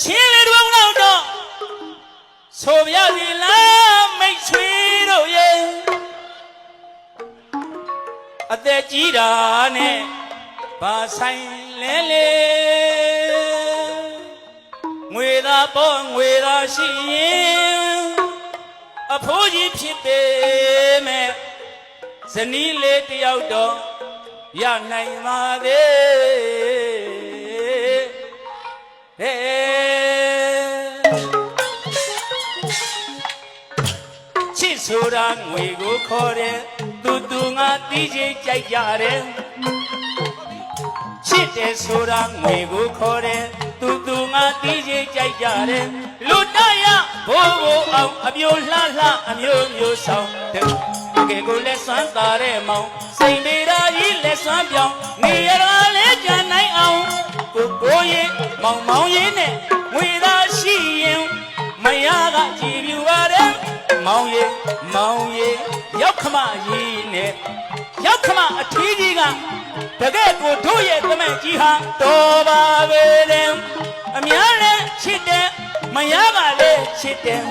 ချင်းလေးတို့လောက်တော့ဆိုပြစီလားမိတ်ဆွေတို့ရဲ့အသက်ကြီးတာနဲ့ဘာဆိုင်လဲလေငွေသာပေါ်ငွေသာရှိရင်အဖိုးကြီးဖြစ်ပေမဲ့ဇနီးလေးတယောက်တော့ရနိုင်ပါသေးချစ်ဆိုတာငွေကိုခေါ်တယ်သူငါတီးချင်ကြိုက်ကြတယ်ချစ်တယ်ဆိုတာငွေကိုခေါ်တယ်သူငါတီးချင်ကြိုက်ကြတယ်လူတရဘိုးအောင်အပြိုလှလှအမျိုးမျိုးဆောင်တဲ့ကဲကိုလက်စွမ်းသာတဲ့မောင်စိန်သေးတာကြီးလက်စွမ်းပြောင်းနေရတာလဲကြံနိုင်အောင်ကိုရင်မောင်ရင်နဲ့ငွေသာရှိရင်မယားကကြည်ပြူပါတယ်မောင်ရင်ရောက်ခမကြီးနဲ့ရောက်ခမအထီးကြီးကတကယ်ကိုတို့ရဲ့တမန်ကြီးဟာတော်ပါပဲလေအများနဲ့ချစ်တယ်မယားကလည်းချစ်တယ်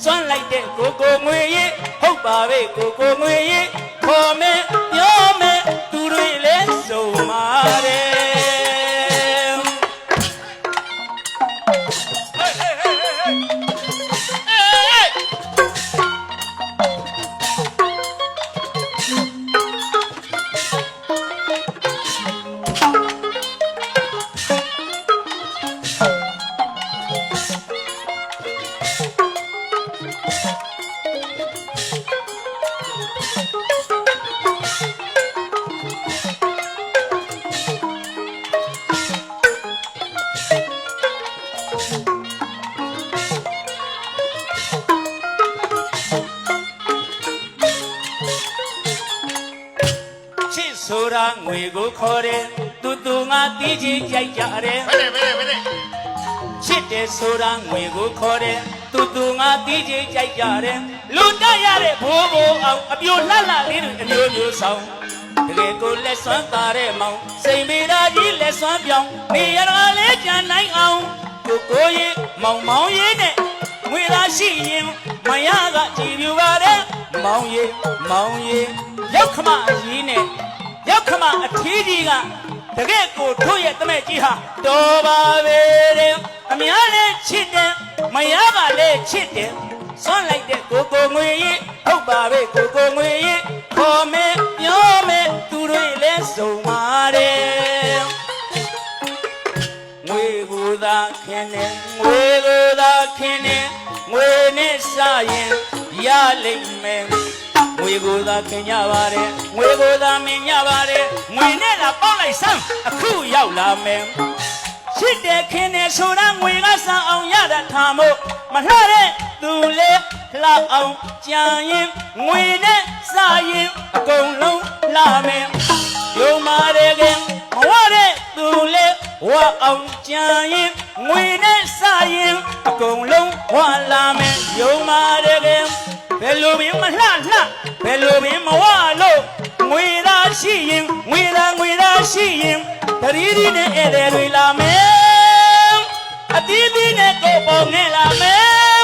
စွန့်လိုက်တဲ့ကိုငွေရင်ဟုတ်ပါပဲကိုငွေရင်ခေါ်မယ်ပြောမယ်သူတွေလည်းစုံပါတယ်ဆိုတာငွေကိုခေါ်တယ်သူငါတီးချင်ကြိုက်ကြတယ်ဘယ်နဲ့ချစ်တယ်ဆိုတာငွေကိုခေါ်တယ်သူငါတီးချင်ကြိုက်ကြတယ်လူတက်ရတဲ့ဘိုးအောင်အပြိုလှလှလေးတွေအမျိုးမျိုးဆောင်တကယ်ကိုလက်စွမ်းသာတဲ့မောင်စိန်ပေတာကြီးလက်စွမ်းပြောင်းနေရတာလဲကြံနိုင်အောင်ကိုရင်မောင်ရင်နဲ့ငွေသာရှိရင်မယားကကြည်ပြူပါတယ်မောင်ရင်ရောက်ခမကြီးနဲ့ရောက်ခမအထီးကြီးကတကယ်ကိုတို့ရဲ့တမက်ကြီးဟာတော်ပါပဲတဲ့အများနဲ့ချစ်တယ်မယားကလည်းချစ်တယ်စွန့်လိုက်တဲ့ကိုငွေရင်ဟုတ်ပါပဲကိုငွေရင်ခေါ်မယ်ပြောမယ်သူတွေလည်းစုံပါတယ်ငွေကိုသာခင်းတယ်ငွေကိုသာခင်းတယ်ငွေနဲ့စားရင်ရလိမ့်မယ်ငွေကိုသာခင်ကြပါတယ်ငွေကိုသာမင်ကြပါတယ်ငွေနဲ့လာပေါက်လိုက်စမ်းအခုရောက်လာမယ်ချစ်တဲ့ခင်နဲ့ဆိုတာငွေကစားအောင်ရတာထားမို့မလှတဲ့သူလေးလှအောင်ကြံရင်ငွေနဲ့စားရင်အကုန်လုံးလာမယ်ယုံပါတယ်ခင်မဝတဲ့သူလေးဝအောင်ကြံရင်ငွေနဲ့စားရင်အကုန်လုံးဝလာမယ်ယုံပါတယ်ခင်ဘယ်လိုပင်မလှဘယ်လိုပင်မဝလို့ငွေသာရှိရင်ငွေသာရှိရင်တရီးနဲ့ဧည့်သည်တွေလာမယ်အသီးသီးနဲ့ကိုပေါင်းနဲ့လာမယ်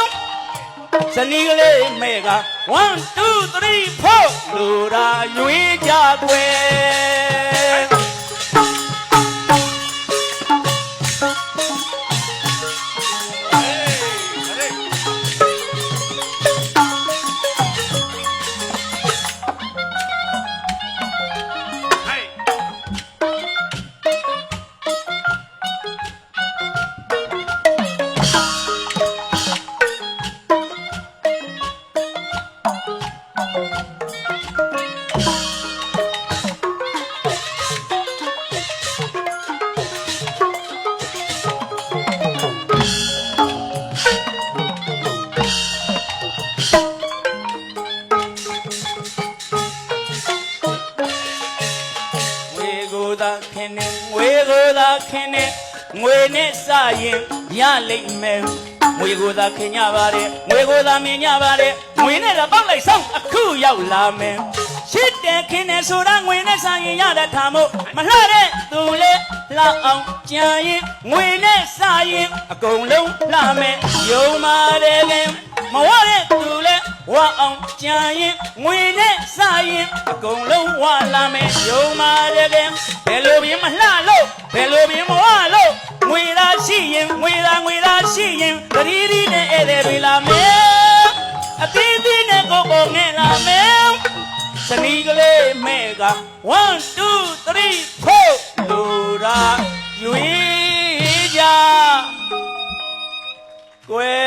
ဇနီးကလေးမဲက1 2 3 4လူရာရွေးကြွယ်ငွေနဲ့စားရင်ရလိမ့်မယ်ငွေကိုသာခင်ကြပါတယ်ငွေကိုသာမြင်ကြပါတယ်ငွေနဲ့တော့ပေါက်လိုက်ဆောင်အခုရောက်လာမယ် ရှစ်တဲ့ခင်းနဲ့ဆိုတာငွေနဲ့ဆိုင်ရင်ရတဲ့ထားမို့မလှတဲ့သူလေလှအောင်ကြံရင်ငွေနဲ့ဆိုင်ရင်အကုန်လုံးလှမယ်ယုံပါတယ်ခင်မဝတဲ့သူလေဝအောင်ကြံရင်ငွေနဲ့ဆိုင်ရင်အကုန်လုံးဝလာမယ်ယုံပါတယ်ခင်ဘယ်လိုပြင်မလှလို့ဘယ်လိုပြင်မဝလို့ငွေသာရှိရင်ငွေသာရှိရင်တတိတိနဲ့ဧည့်သည်တွေလာမယ်အသီးသီးနဲ့ကိုကိုငဲ့လာမယ်စနီးကလေးမဲ့က1 2 3 4လူရာရွေးကြကွယ်